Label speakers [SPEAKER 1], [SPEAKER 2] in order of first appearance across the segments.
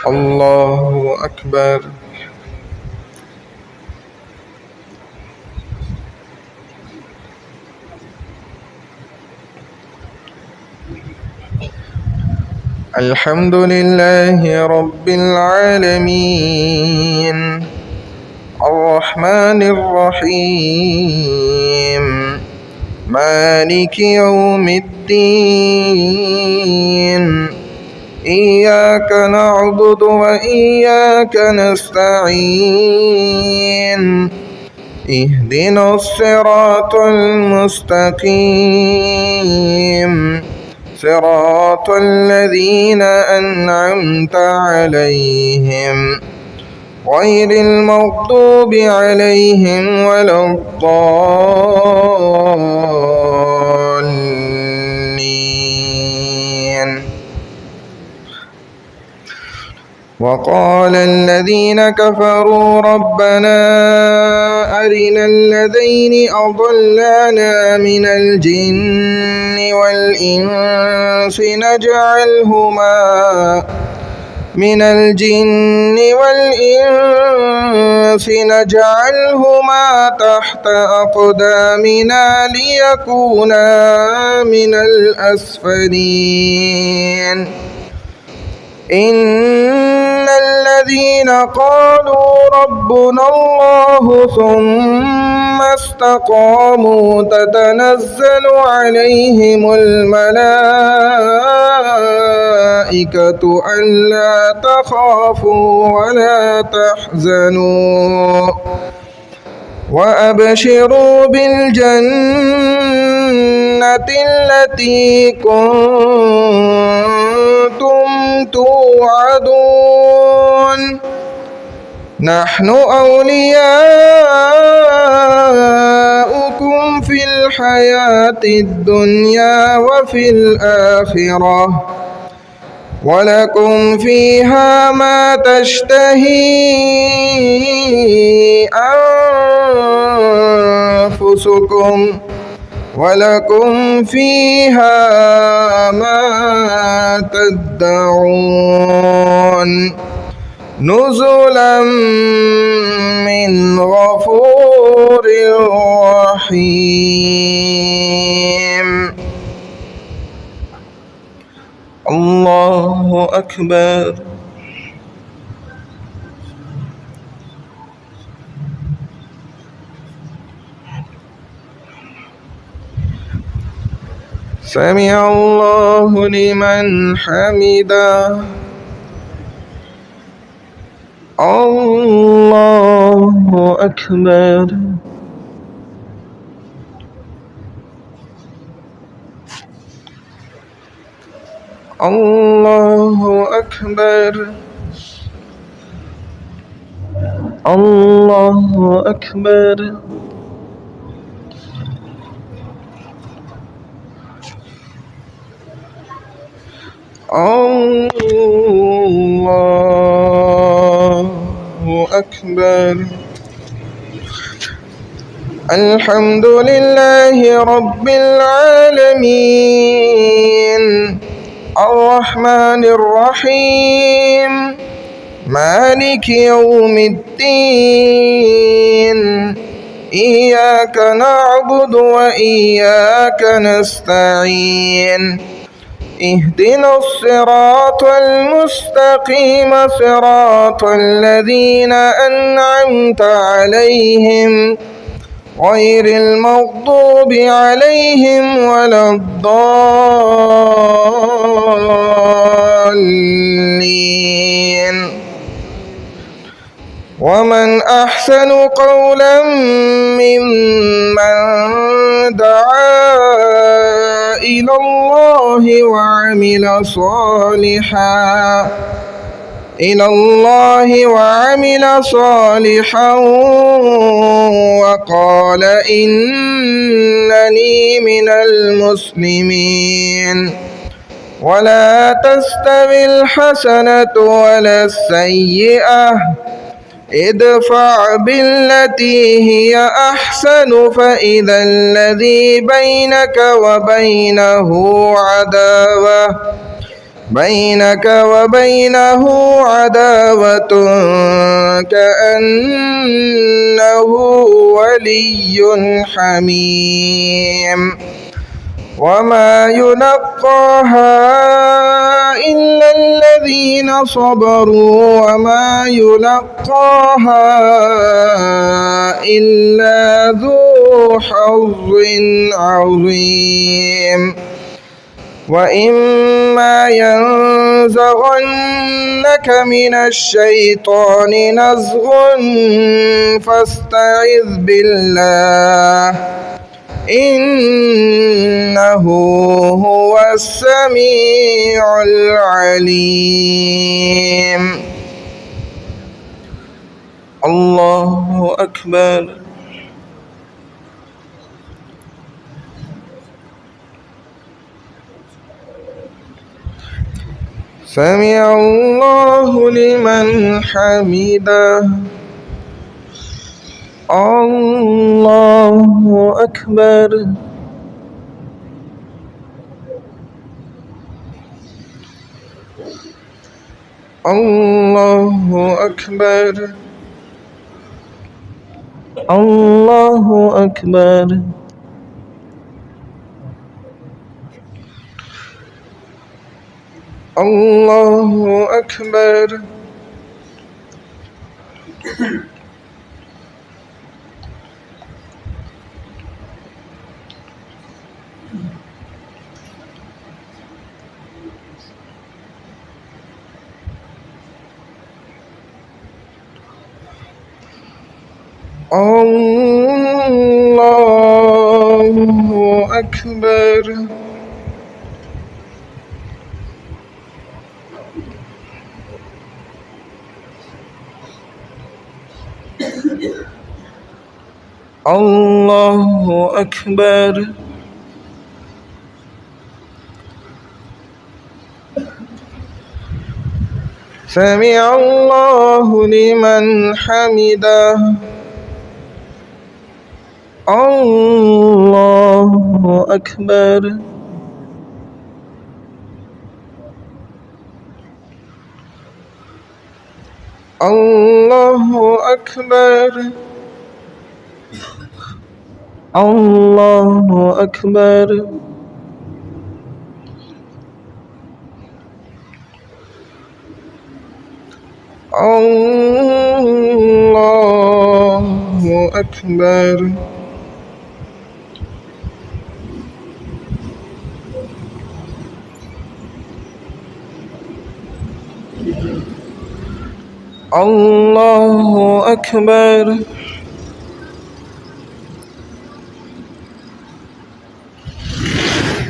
[SPEAKER 1] الله أكبر. الحمد لله رب العالمين الرحمن الرحيم مالك يوم الدين إياك نعبد وإياك نستعين اهدنا الصراط المستقيم صراط الذين أنعمت عليهم غير المغضوب عليهم ولا الضالين. وقال الذين كفروا ربنا أرنا الذين أضلانا من الجن والإنس نجعلهما تحت أقدامنا ليكونا من الأسفلين. إن الذين قالوا ربنا الله ثم استقاموا تتنزل عليهم الملائكة ألا تخافوا ولا تحزنوا وأبشروا بالجنة التي كنتم توعدون. نحن أولياؤكم في الحياة الدنيا وفي الآخرة ولكم فيها ما تشتهي أنفسكم ولكم فيها ما تدعون نزلا من غفور رحيم. الله أكبر. سمع الله لمن حمده. الله أكبر. الله أكبر. الله أكبر. الله أكبر. الحمد لله رب العالمين الرحمن الرحيم مالك يوم الدين إياك نعبد وإياك نستعين اهدنا الصراط المستقيم صراط الذين أنعمت عليهم غير المغضوب عليهم ولا الضالين. ومن أحسن قولا ممن دعا إلى الله وعمل صالحا وقال إنني من المسلمين. ولا تستوي الحسنة ولا السيئة ادفع بالتي هي أحسن فإذا الذي بينك وبينه عداوة بينك وبينه عداوة كأنه ولي حميم وما يلقاها إلا الذين صبروا وما يلقاها إلا ذو حظ عظيم وإما ينزغنك من الشيطان نزغ فاستعذ بالله إنه هو السميع العليم. الله أكبر. سمع الله لمن حمده. الله أكبر. الله أكبر. الله أكبر. الله أكبر. الله أكبر. الله أكبر. سمع الله لمن حمده. الله أكبر. الله أكبر. الله أكبر. الله أكبر. الله أكبر.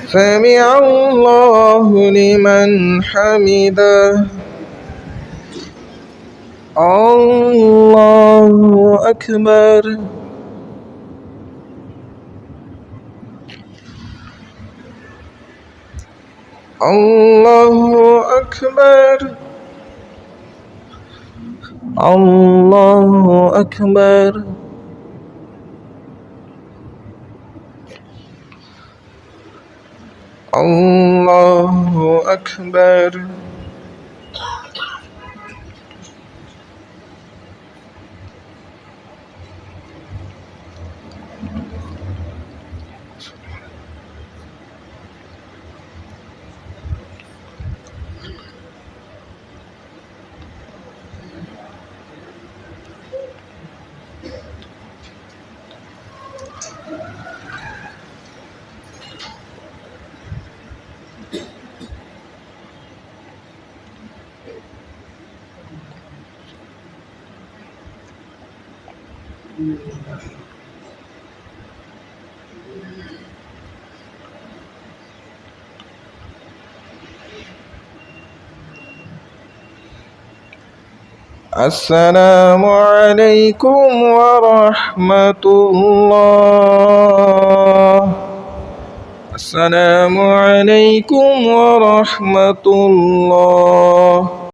[SPEAKER 1] سمع الله لمن حمده. الله أكبر. الله أكبر. الله أكبر. الله أكبر. السلام عليكم ورحمة الله. السلام عليكم ورحمة الله.